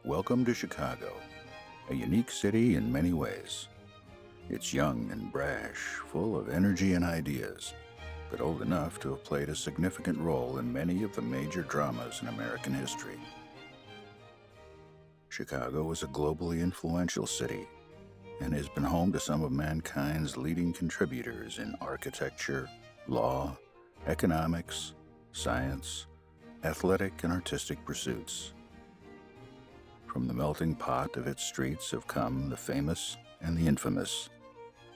Welcome to Chicago, a unique city in many ways. It's young and brash, full of energy and ideas, but old enough to have played a significant role in many of the major dramas in American history. Chicago is a globally influential city and has been home to some of mankind's leading contributors in architecture, law, economics, science, athletic and artistic pursuits. From the melting pot of its streets have come the famous and the infamous,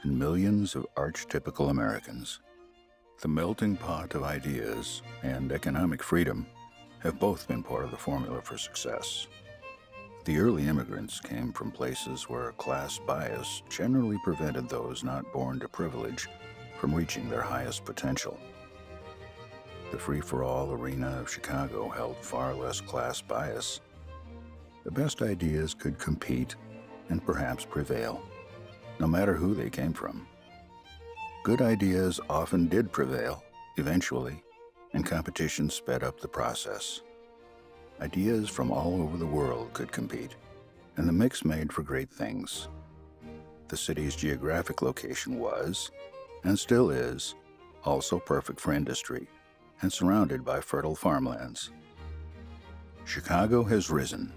and millions of archetypical Americans. The melting pot of ideas and economic freedom have both been part of the formula for success. The early immigrants came from places where class bias generally prevented those not born to privilege from reaching their highest potential. The free-for-all arena of Chicago held far less class bias. The best ideas could compete and perhaps prevail, no matter who they came from. Good ideas often did prevail, eventually, and competition sped up the process. Ideas from all over the world could compete, and the mix made for great things. The city's geographic location was, and still is, also perfect for industry, and surrounded by fertile farmlands. Chicago has risen,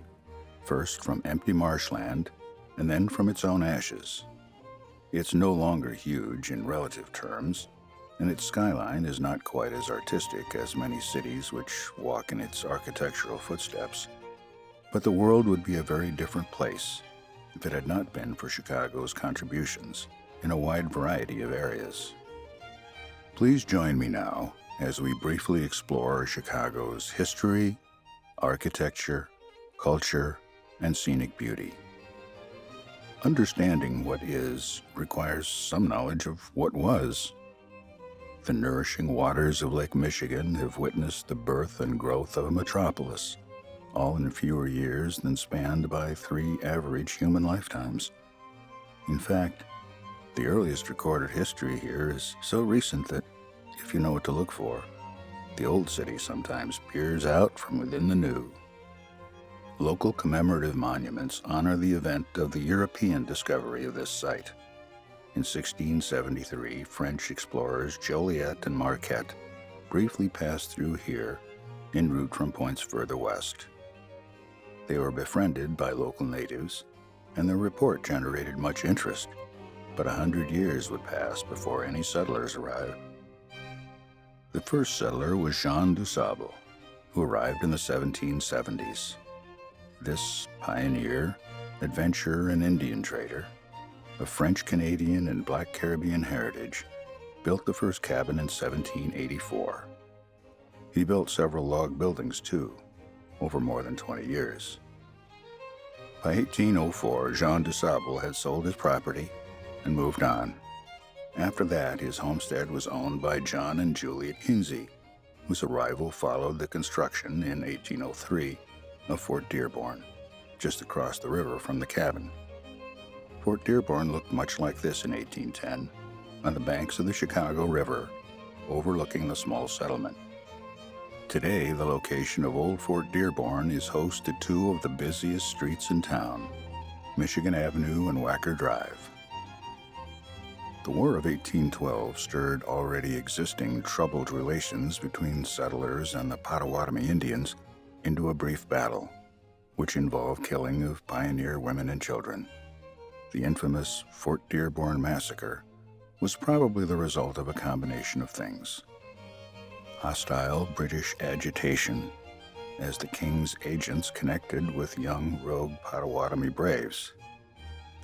first from empty marshland, and then from its own ashes. It's no longer huge in relative terms, and its skyline is not quite as artistic as many cities which walk in its architectural footsteps. But the world would be a very different place if it had not been for Chicago's contributions in a wide variety of areas. Please join me now as we briefly explore Chicago's history, architecture, culture, and scenic beauty. Understanding what is requires some knowledge of what was. The nourishing waters of Lake Michigan have witnessed the birth and growth of a metropolis, all in fewer years than spanned by 3 average human lifetimes. In fact, the earliest recorded history here is so recent that, if you know what to look for, the old city sometimes peers out from within the new. Local commemorative monuments honor the event of the European discovery of this site. In 1673, French explorers Joliet and Marquette briefly passed through here en route from points further west. They were befriended by local natives, and their report generated much interest, but 100 years would pass before any settlers arrived. The first settler was Jean du Sable, who arrived in the 1770s. This pioneer, adventurer, and Indian trader, of French-Canadian and Black Caribbean heritage, built the first cabin in 1784. He built several log buildings, too, over more than 20 years. By 1804, Jean du Sable had sold his property and moved on. After that, his homestead was owned by John and Juliet Kinsey, whose arrival followed the construction in 1803 of Fort Dearborn, just across the river from the cabin. Fort Dearborn looked much like this in 1810, on the banks of the Chicago River, overlooking the small settlement. Today, the location of Old Fort Dearborn is host to 2 of the busiest streets in town, Michigan Avenue and Wacker Drive. The War of 1812 stirred already existing troubled relations between settlers and the Potawatomi Indians into a brief battle, which involved killing of pioneer women and children. The infamous Fort Dearborn Massacre was probably the result of a combination of things. Hostile British agitation, as the King's agents connected with young rogue Potawatomi braves.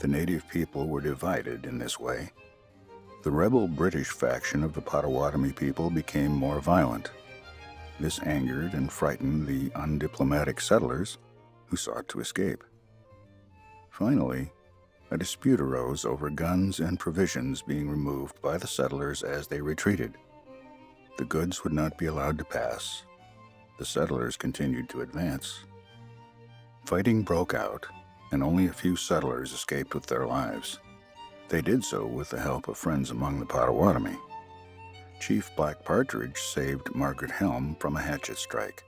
The native people were divided in this way. The rebel British faction of the Potawatomi people became more violent. This angered and frightened the undiplomatic settlers who sought to escape. Finally, a dispute arose over guns and provisions being removed by the settlers as they retreated. The goods would not be allowed to pass. The settlers continued to advance. Fighting broke out, and only a few settlers escaped with their lives. They did so with the help of friends among the Potawatomi. Chief Black Partridge saved Margaret Helm from a hatchet strike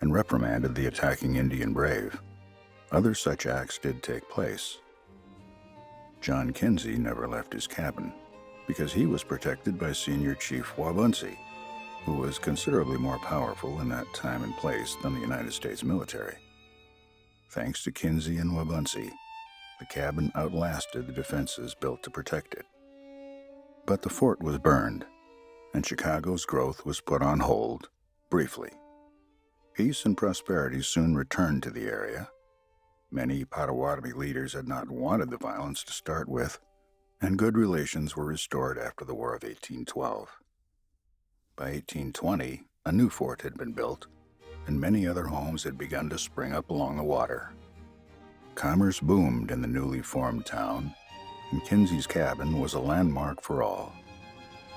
and reprimanded the attacking Indian brave. Other such acts did take place. John Kinsey never left his cabin because he was protected by Senior Chief Wabaunsee, who was considerably more powerful in that time and place than the United States military. Thanks to Kinsey and Wabaunsee, the cabin outlasted the defenses built to protect it. But the fort was burned, and Chicago's growth was put on hold, briefly. Peace and prosperity soon returned to the area. Many Potawatomi leaders had not wanted the violence to start with, and good relations were restored after the War of 1812. By 1820, a new fort had been built, and many other homes had begun to spring up along the water. Commerce boomed in the newly formed town, and Kinsey's cabin was a landmark for all.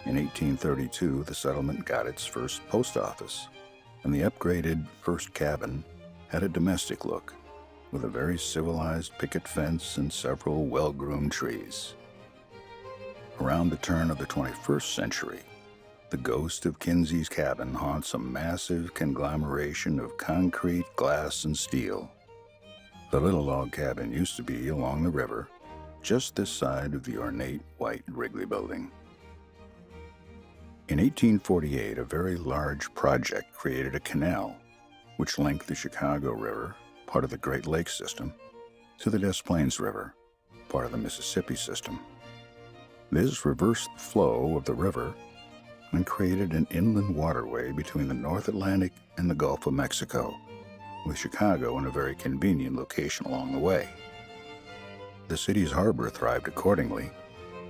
In 1832, the settlement got its first post office, and the upgraded first cabin had a domestic look, with a very civilized picket fence and several well-groomed trees. Around the turn of the 21st century, the ghost of Kinsey's cabin haunts a massive conglomeration of concrete, glass, and steel. The little log cabin used to be along the river, just this side of the ornate white Wrigley building. In 1848, a very large project created a canal which linked the Chicago River, part of the Great Lakes system, to the Des Plaines River, part of the Mississippi system. This reversed the flow of the river and created an inland waterway between the North Atlantic and the Gulf of Mexico, with Chicago in a very convenient location along the way. The city's harbor thrived accordingly,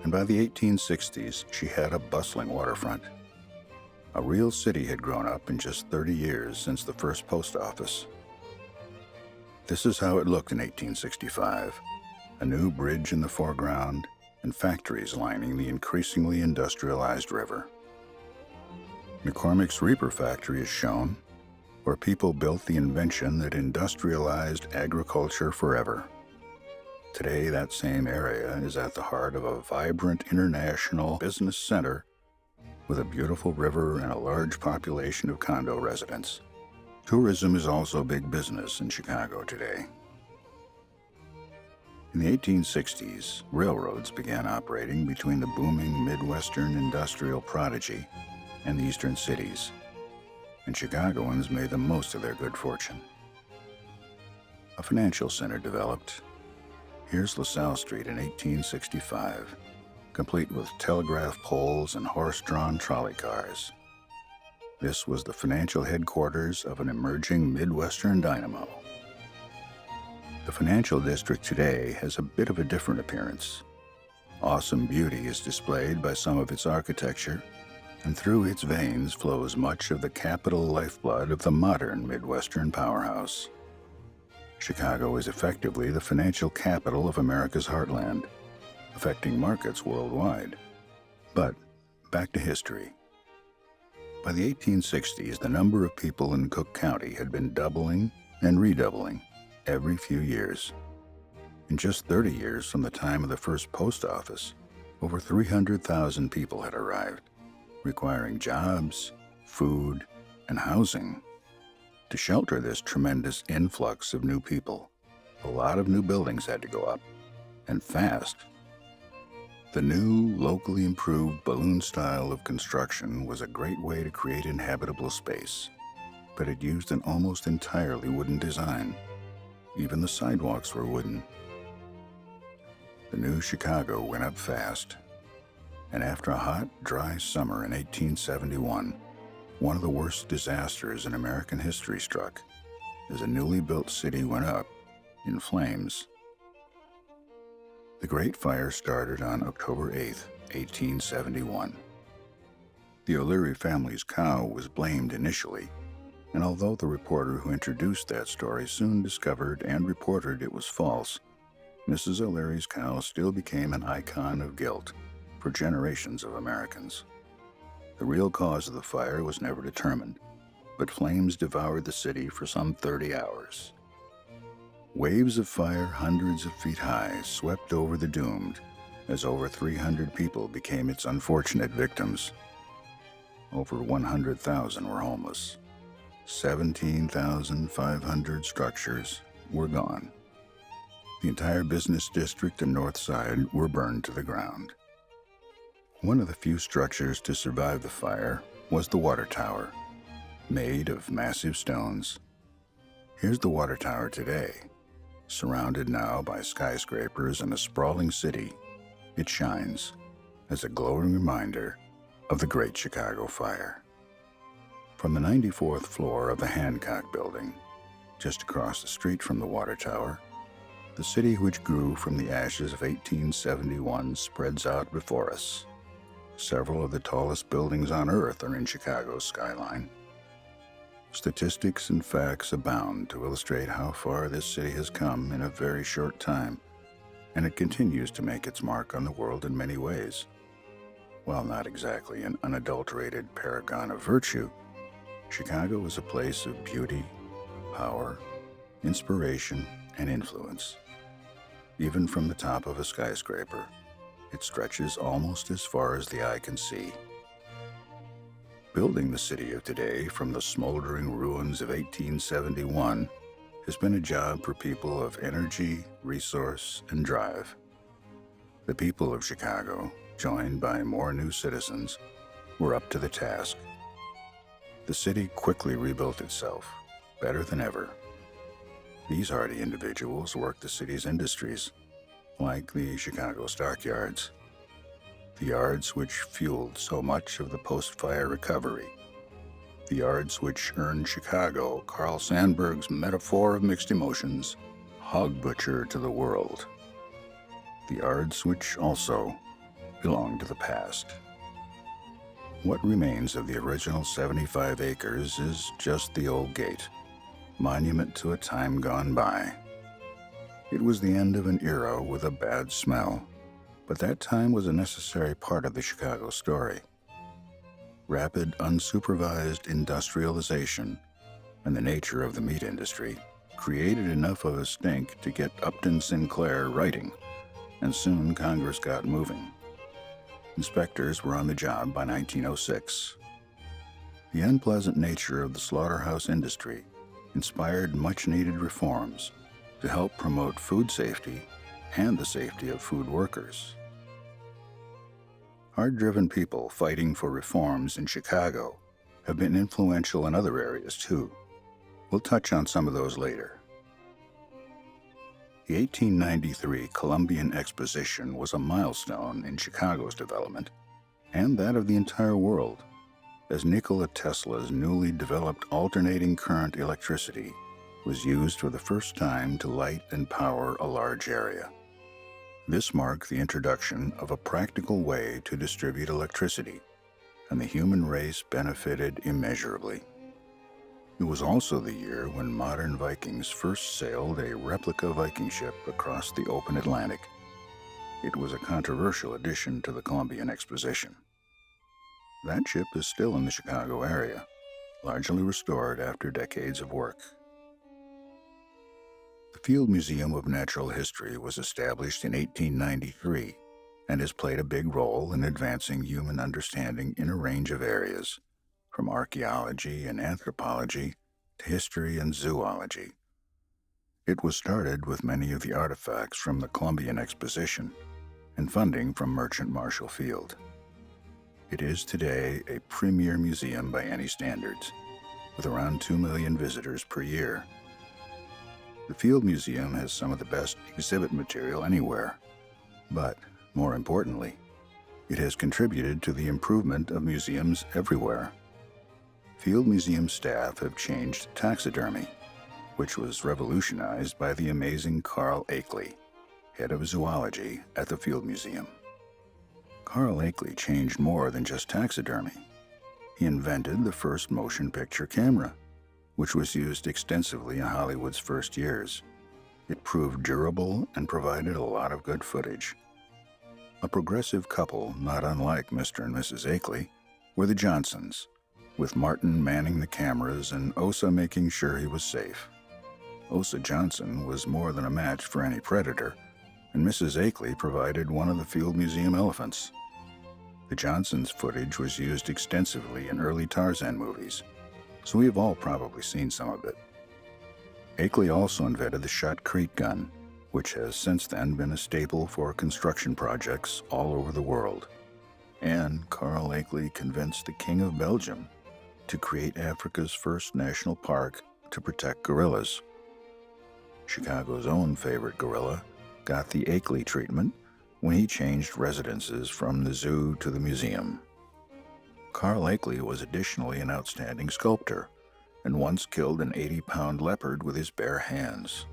and by the 1860s, she had a bustling waterfront. A real city had grown up in just 30 years since the first post office. This is how it looked in 1865, a new bridge in the foreground and factories lining the increasingly industrialized river. McCormick's Reaper factory is shown, where people built the invention that industrialized agriculture forever. Today, that same area is at the heart of a vibrant international business center with a beautiful river and a large population of condo residents. Tourism is also big business in Chicago today. In the 1860s, railroads began operating between the booming Midwestern industrial prodigy and the eastern cities, and Chicagoans made the most of their good fortune. A financial center developed. Here's LaSalle Street in 1865, complete with telegraph poles and horse-drawn trolley cars. This was the financial headquarters of an emerging Midwestern dynamo. The financial district today has a bit of a different appearance. Awesome beauty is displayed by some of its architecture, and through its veins flows much of the capital lifeblood of the modern Midwestern powerhouse. Chicago is effectively the financial capital of America's heartland, affecting markets worldwide. But back to history. By the 1860s, the number of people in Cook County had been doubling and redoubling every few years. In just 30 years from the time of the first post office, over 300,000 people had arrived, requiring jobs, food, and housing. To shelter this tremendous influx of new people, a lot of new buildings had to go up, and fast. The new, locally improved balloon style of construction was a great way to create inhabitable space, but it used an almost entirely wooden design. Even the sidewalks were wooden. The new Chicago went up fast, and after a hot, dry summer in 1871, one of the worst disasters in American history struck as a newly built city went up in flames. The Great Fire started on October 8, 1871. The O'Leary family's cow was blamed initially, and although the reporter who introduced that story soon discovered and reported it was false, Mrs. O'Leary's cow still became an icon of guilt for generations of Americans. The real cause of the fire was never determined, but flames devoured the city for some 30 hours. Waves of fire hundreds of feet high swept over the doomed as over 300 people became its unfortunate victims. Over 100,000 were homeless. 17,500 structures were gone. The entire business district and north side were burned to the ground. One of the few structures to survive the fire was the water tower, made of massive stones. Here's the water tower today. Surrounded now by skyscrapers and a sprawling city, it shines as a glowing reminder of the Great Chicago Fire. From the 94th floor of the Hancock Building, just across the street from the water tower, the city which grew from the ashes of 1871 spreads out before us. Several of the tallest buildings on Earth are in Chicago's skyline. Statistics and facts abound to illustrate how far this city has come in a very short time, and it continues to make its mark on the world in many ways. While not exactly an unadulterated paragon of virtue, Chicago is a place of beauty, power, inspiration, and influence. Even from the top of a skyscraper, it stretches almost as far as the eye can see. Building the city of today from the smoldering ruins of 1871 has been a job for people of energy, resource, and drive. The people of Chicago, joined by more new citizens, were up to the task. The city quickly rebuilt itself, better than ever. These hardy individuals worked the city's industries, like the Chicago stockyards, the yards which fueled so much of the post-fire recovery, the yards which earned Chicago Carl Sandburg's metaphor of mixed emotions, hog butcher to the world, the yards which also belong to the past. What remains of the original 75 acres is just the old gate, monument to a time gone by. It was the end of an era with a bad smell, but that time was a necessary part of the Chicago story. Rapid, unsupervised industrialization and the nature of the meat industry created enough of a stink to get Upton Sinclair writing, and soon Congress got moving. Inspectors were on the job by 1906. The unpleasant nature of the slaughterhouse industry inspired much-needed reforms to help promote food safety and the safety of food workers. Hard-driven people fighting for reforms in Chicago have been influential in other areas too. We'll touch on some of those later. The 1893 Columbian Exposition was a milestone in Chicago's development, and that of the entire world, as Nikola Tesla's newly developed alternating current electricity was used for the first time to light and power a large area. This marked the introduction of a practical way to distribute electricity, and the human race benefited immeasurably. It was also the year when modern Vikings first sailed a replica Viking ship across the open Atlantic. It was a controversial addition to the Columbian Exposition. That ship is still in the Chicago area, largely restored after decades of work. The Field Museum of Natural History was established in 1893 and has played a big role in advancing human understanding in a range of areas, from archaeology and anthropology to history and zoology. It was started with many of the artifacts from the Columbian Exposition and funding from Merchant Marshall Field. It is today a premier museum by any standards, with around 2 million visitors per year. The Field Museum has some of the best exhibit material anywhere, but, more importantly, it has contributed to the improvement of museums everywhere. Field Museum staff have changed taxidermy, which was revolutionized by the amazing Carl Akeley, head of zoology at the Field Museum. Carl Akeley changed more than just taxidermy. He invented the first motion picture camera, which was used extensively in Hollywood's first years. It proved durable and provided a lot of good footage. A progressive couple, not unlike Mr. and Mrs. Akeley, were the Johnsons, with Martin manning the cameras and Osa making sure he was safe. Osa Johnson was more than a match for any predator, and Mrs. Akeley provided one of the Field Museum elephants. The Johnsons' footage was used extensively in early Tarzan movies, so we have all probably seen some of it. Akeley also invented the shotcrete gun, which has since then been a staple for construction projects all over the world. And Carl Lakely convinced the King of Belgium to create Africa's first national park to protect gorillas. Chicago's own favorite gorilla got the Akeley treatment when he changed residences from the zoo to the museum. Carl Akeley was additionally an outstanding sculptor and once killed an 80-pound leopard with his bare hands.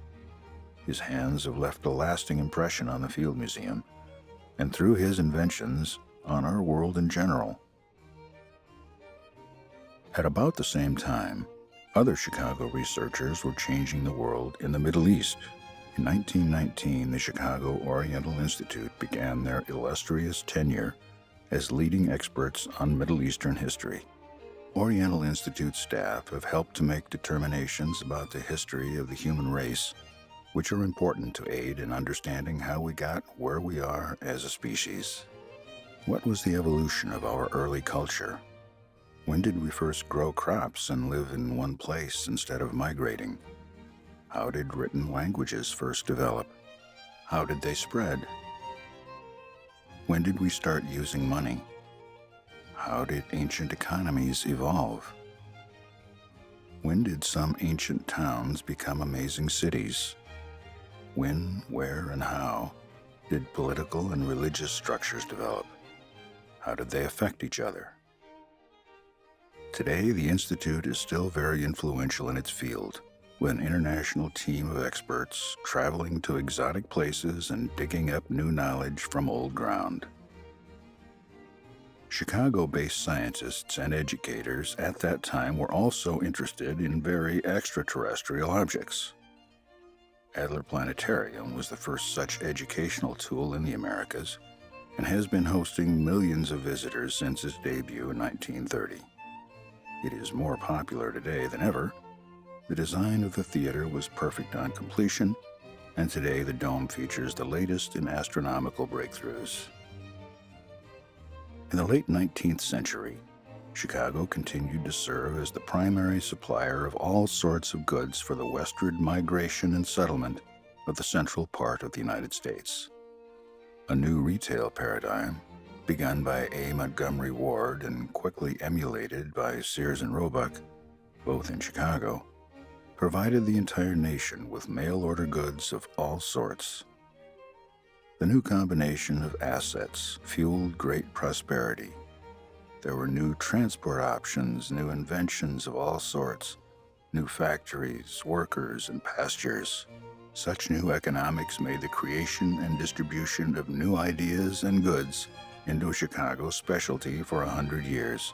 His hands have left a lasting impression on the Field Museum, and through his inventions, on our world in general. At about the same time, other Chicago researchers were changing the world in the Middle East. In 1919, the Chicago Oriental Institute began their illustrious tenure as leading experts on Middle Eastern history. Oriental Institute staff have helped to make determinations about the history of the human race, which are important to aid in understanding how we got where we are as a species. What was the evolution of our early culture? When did we first grow crops and live in one place instead of migrating? How did written languages first develop? How did they spread? When did we start using money? How did ancient economies evolve? When did some ancient towns become amazing cities? When, where, and how did political and religious structures develop? How did they affect each other? Today, the Institute is still very influential in its field, with an international team of experts traveling to exotic places and digging up new knowledge from old ground. Chicago-based scientists and educators at that time were also interested in very extraterrestrial objects. Adler Planetarium was the first such educational tool in the Americas and has been hosting millions of visitors since its debut in 1930. It is more popular today than ever. The design of the theater was perfect on completion, and today the dome features the latest in astronomical breakthroughs. In the late 19th century, Chicago continued to serve as the primary supplier of all sorts of goods for the westward migration and settlement of the central part of the United States. A new retail paradigm, begun by A. Montgomery Ward and quickly emulated by Sears and Roebuck, both in Chicago, provided the entire nation with mail-order goods of all sorts. The new combination of assets fueled great prosperity. There were new transport options, new inventions of all sorts, new factories, workers, and pastures. Such new economics made the creation and distribution of new ideas and goods into a Chicago specialty for 100 years.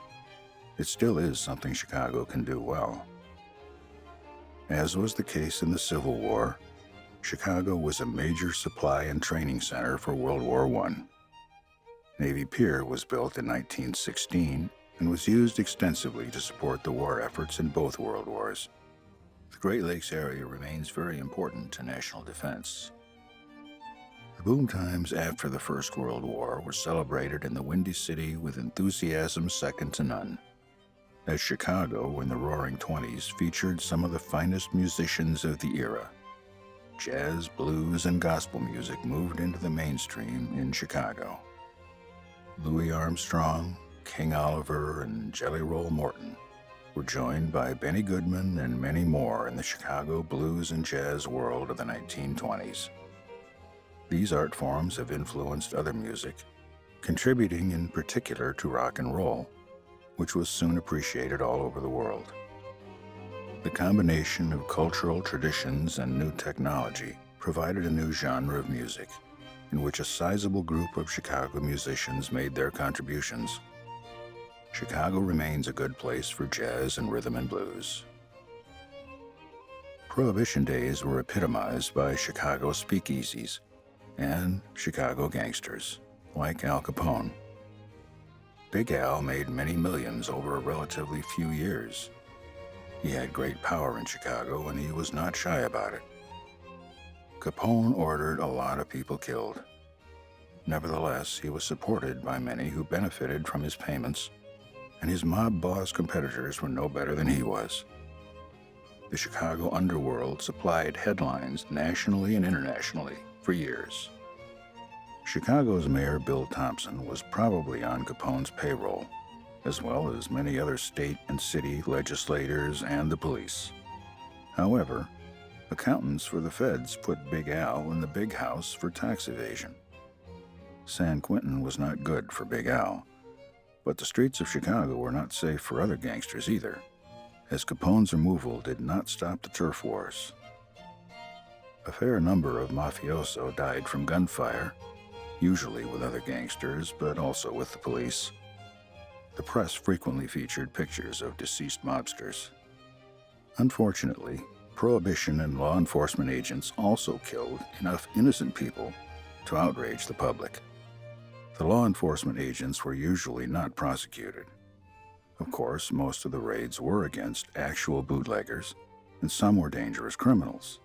It still is something Chicago can do well. As was the case in the Civil War, Chicago was a major supply and training center for World War I. Navy Pier was built in 1916 and was used extensively to support the war efforts in both World Wars. The Great Lakes area remains very important to national defense. The boom times after the First World War were celebrated in the Windy City with enthusiasm second to none, as Chicago in the Roaring '20s featured some of the finest musicians of the era. Jazz, blues, and gospel music moved into the mainstream in Chicago. Louis Armstrong, King Oliver, and Jelly Roll Morton were joined by Benny Goodman and many more in the Chicago blues and jazz world of the 1920s. These art forms have influenced other music, contributing in particular to rock and roll, which was soon appreciated all over the world. The combination of cultural traditions and new technology provided a new genre of music, in which a sizable group of Chicago musicians made their contributions. Chicago remains a good place for jazz and rhythm and blues. Prohibition days were epitomized by Chicago speakeasies and Chicago gangsters, like Al Capone. Big Al made many millions over a relatively few years. He had great power in Chicago, and he was not shy about it. Capone ordered a lot of people killed. Nevertheless, he was supported by many who benefited from his payments, and his mob boss competitors were no better than he was. The Chicago underworld supplied headlines nationally and internationally for years. Chicago's Mayor Bill Thompson was probably on Capone's payroll, as well as many other state and city legislators and the police. However, accountants for the feds put Big Al in the big house for tax evasion. San Quentin was not good for Big Al, but the streets of Chicago were not safe for other gangsters either, as Capone's removal did not stop the turf wars. A fair number of mafioso died from gunfire, usually with other gangsters, but also with the police. The press frequently featured pictures of deceased mobsters. Unfortunately, Prohibition and law enforcement agents also killed enough innocent people to outrage the public. The law enforcement agents were usually not prosecuted. Of course, most of the raids were against actual bootleggers, and some were dangerous criminals.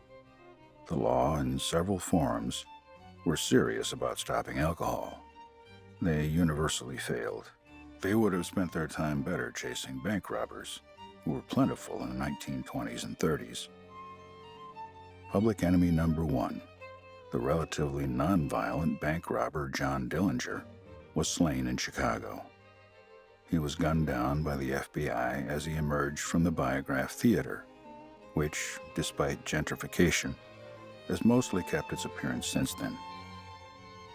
The law, in several forms, were serious about stopping alcohol. They universally failed. They would have spent their time better chasing bank robbers, who were plentiful in the 1920s and 30s. Public enemy number one, the relatively nonviolent bank robber John Dillinger, was slain in Chicago. He was gunned down by the FBI as he emerged from the Biograph Theater, which, despite gentrification, has mostly kept its appearance since then.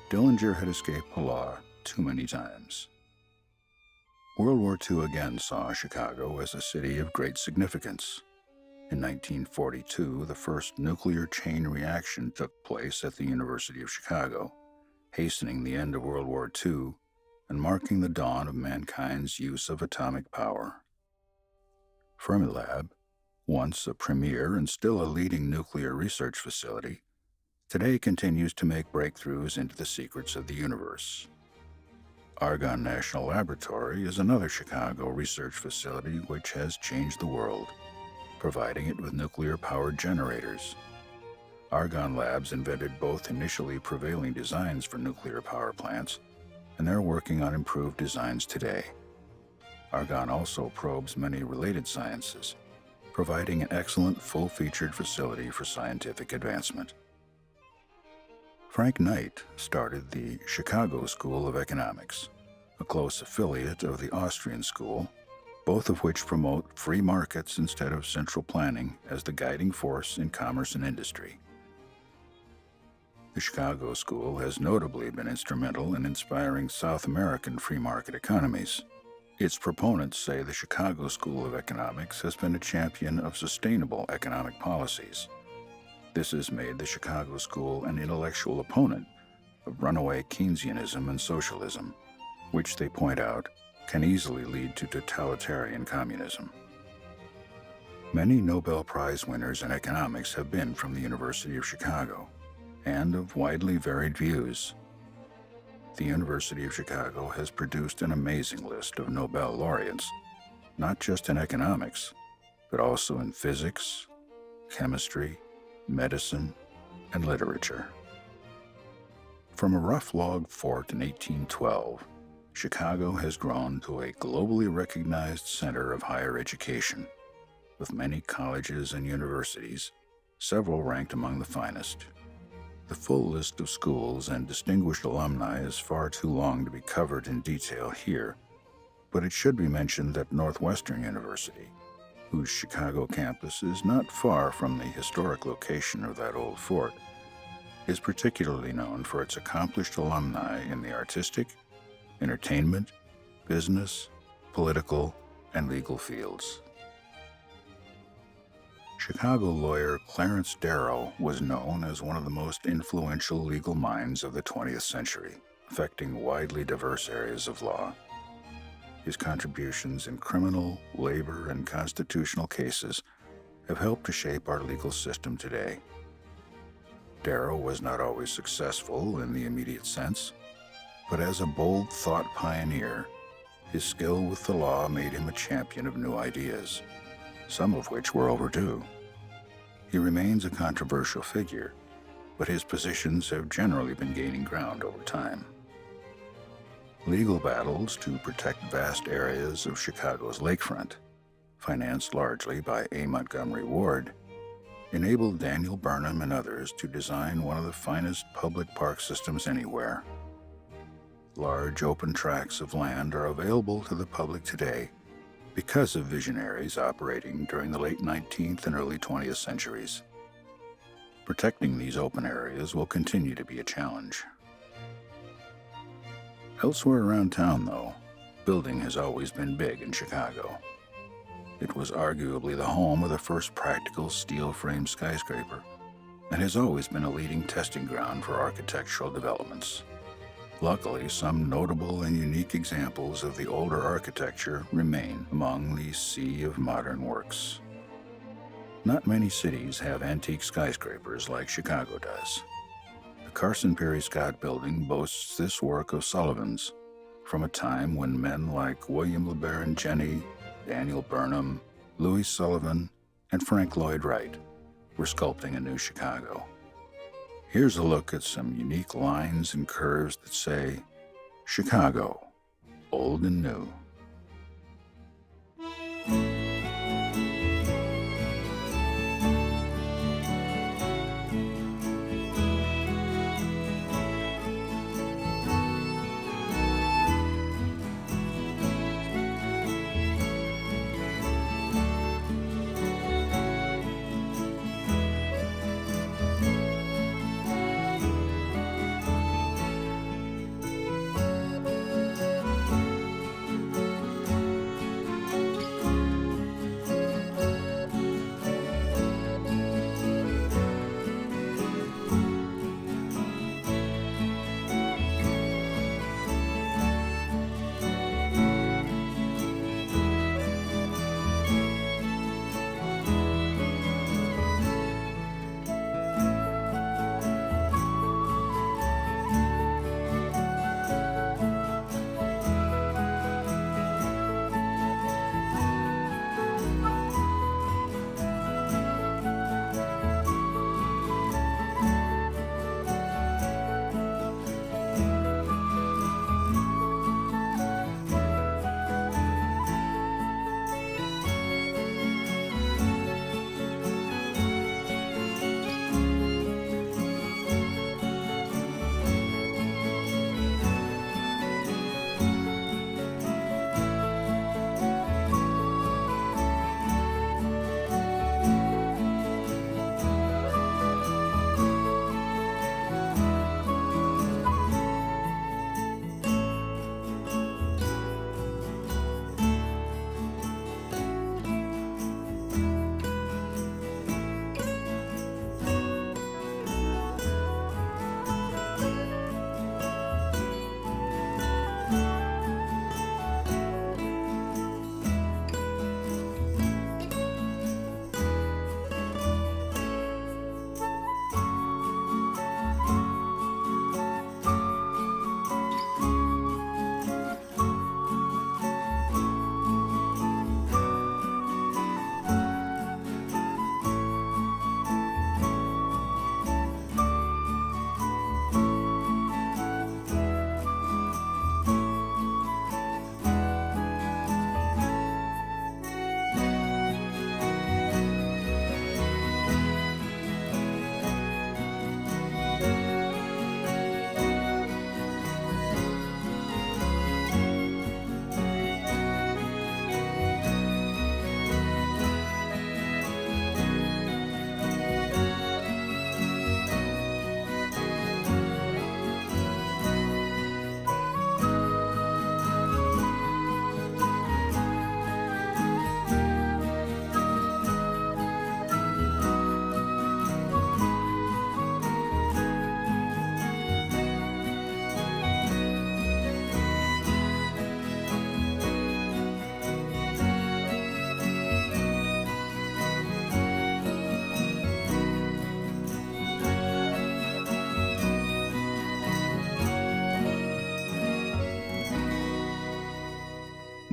Dillinger had escaped the law too many times. World War II again saw Chicago as a city of great significance. In 1942, the first nuclear chain reaction took place at the University of Chicago, hastening the end of World War II and marking the dawn of mankind's use of atomic power. Fermilab, once a premier and still a leading nuclear research facility, today continues to make breakthroughs into the secrets of the universe. Argonne National Laboratory is another Chicago research facility which has changed the world, providing it with nuclear-powered generators. Argonne Labs invented both initially prevailing designs for nuclear power plants, and they're working on improved designs today. Argonne also probes many related sciences, providing an excellent full-featured facility for scientific advancement. Frank Knight started the Chicago School of Economics, a close affiliate of the Austrian School, both of which promote free markets instead of central planning as the guiding force in commerce and industry. The Chicago School has notably been instrumental in inspiring South American free market economies. Its proponents say the Chicago School of Economics has been a champion of sustainable economic policies. This has made the Chicago School an intellectual opponent of runaway Keynesianism and socialism, which they point out can easily lead to totalitarian communism. Many Nobel Prize winners in economics have been from the University of Chicago, and of widely varied views. The University of Chicago has produced an amazing list of Nobel laureates, not just in economics, but also in physics, chemistry, medicine, and literature. From a rough log fort in 1812, Chicago has grown to a globally recognized center of higher education, with many colleges and universities, several ranked among the finest. The full list of schools and distinguished alumni is far too long to be covered in detail here, but it should be mentioned that Northwestern University, whose Chicago campus is not far from the historic location of that old fort, is particularly known for its accomplished alumni in the artistic, entertainment, business, political, and legal fields. Chicago lawyer Clarence Darrow was known as one of the most influential legal minds of the 20th century, affecting widely diverse areas of law. His contributions in criminal, labor, and constitutional cases have helped to shape our legal system today. Darrow was not always successful in the immediate sense, but as a bold thought pioneer, his skill with the law made him a champion of new ideas, some of which were overdue. He remains a controversial figure, but his positions have generally been gaining ground over time. Legal battles to protect vast areas of Chicago's lakefront, financed largely by A. Montgomery Ward, enabled Daniel Burnham and others to design one of the finest public park systems anywhere. Large open tracts of land are available to the public today because of visionaries operating during the late 19th and early 20th centuries. Protecting these open areas will continue to be a challenge. Elsewhere around town, though, building has always been big in Chicago. It was arguably the home of the first practical steel-frame skyscraper, and has always been a leading testing ground for architectural developments. Luckily, some notable and unique examples of the older architecture remain among the sea of modern works. Not many cities have antique skyscrapers like Chicago does. The Carson Perry Scott Building boasts this work of Sullivan's, from a time when men like William LeBaron Jenney, Daniel Burnham, Louis Sullivan, and Frank Lloyd Wright were sculpting a new Chicago. Here's a look at some unique lines and curves that say, Chicago, old and new.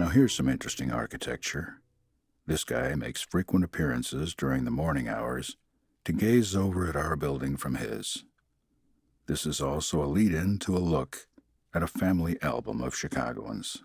Now here's some interesting architecture. This guy makes frequent appearances during the morning hours to gaze over at our building from his. This is also a lead-in to a look at a family album of Chicagoans.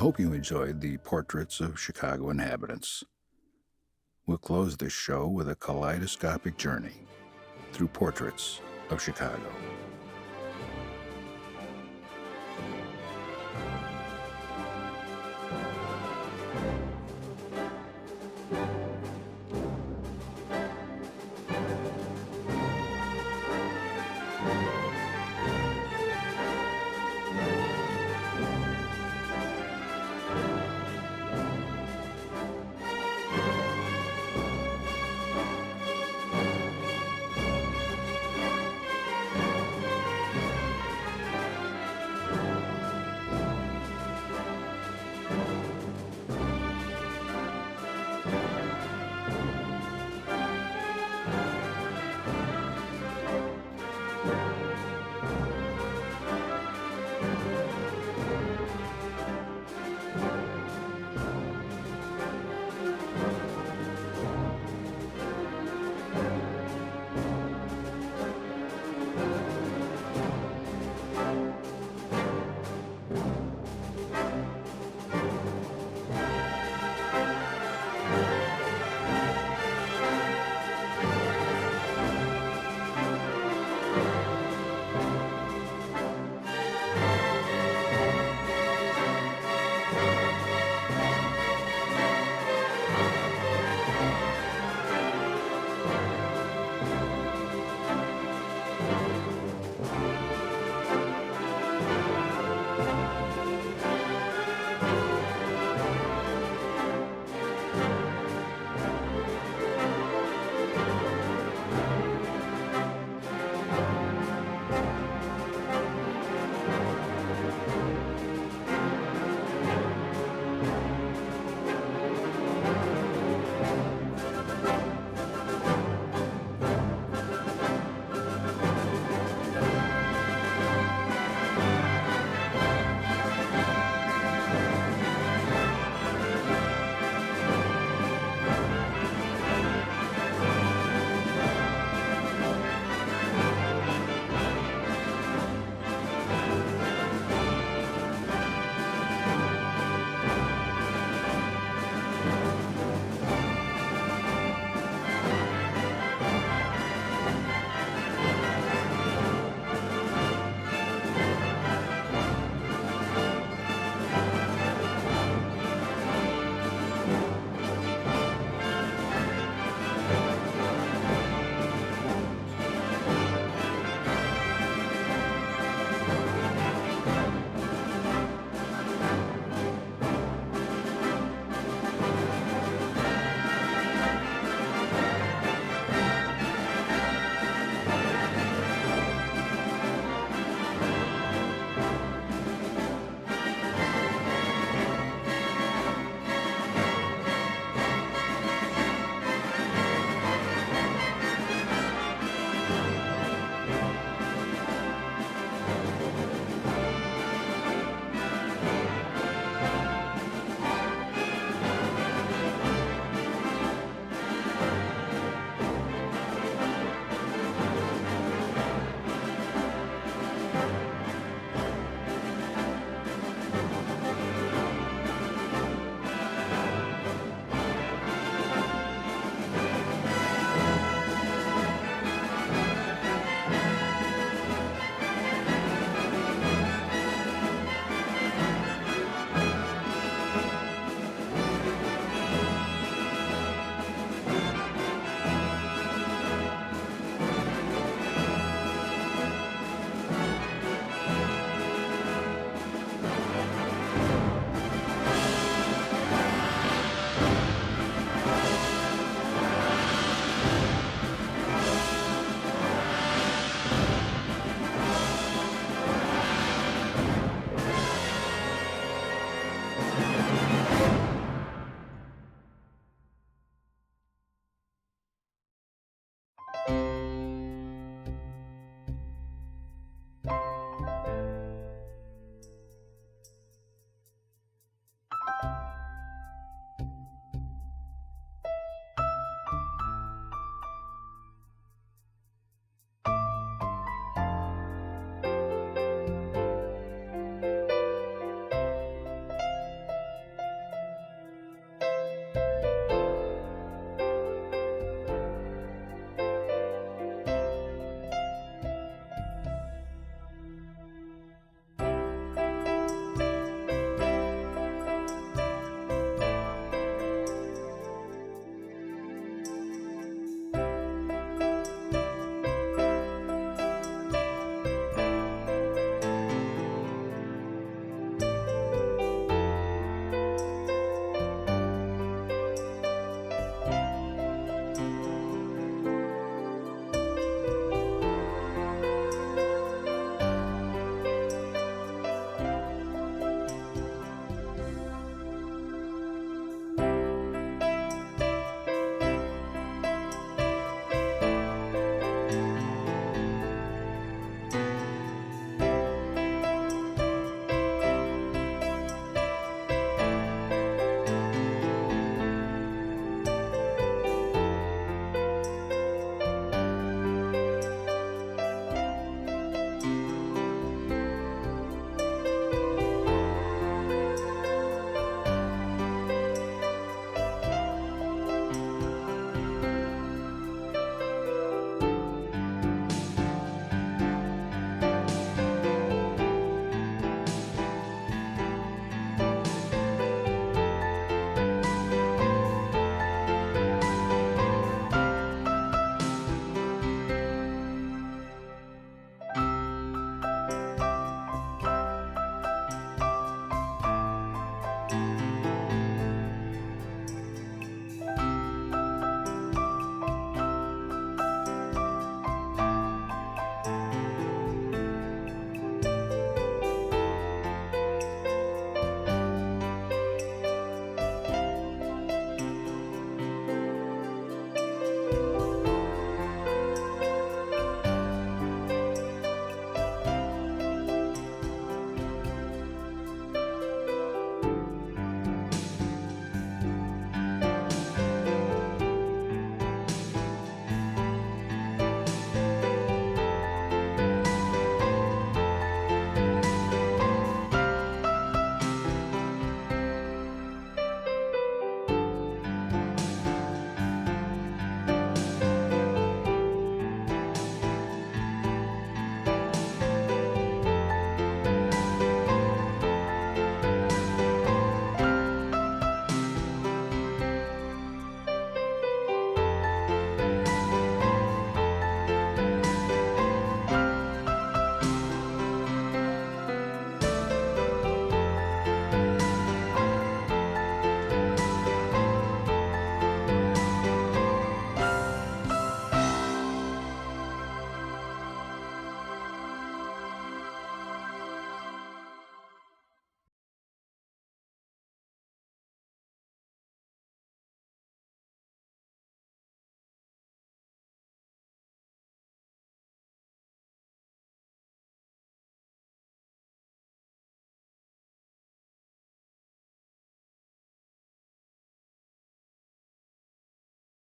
hope you enjoyed the portraits of Chicago inhabitants. We'll close this show with a kaleidoscopic journey through portraits of Chicago.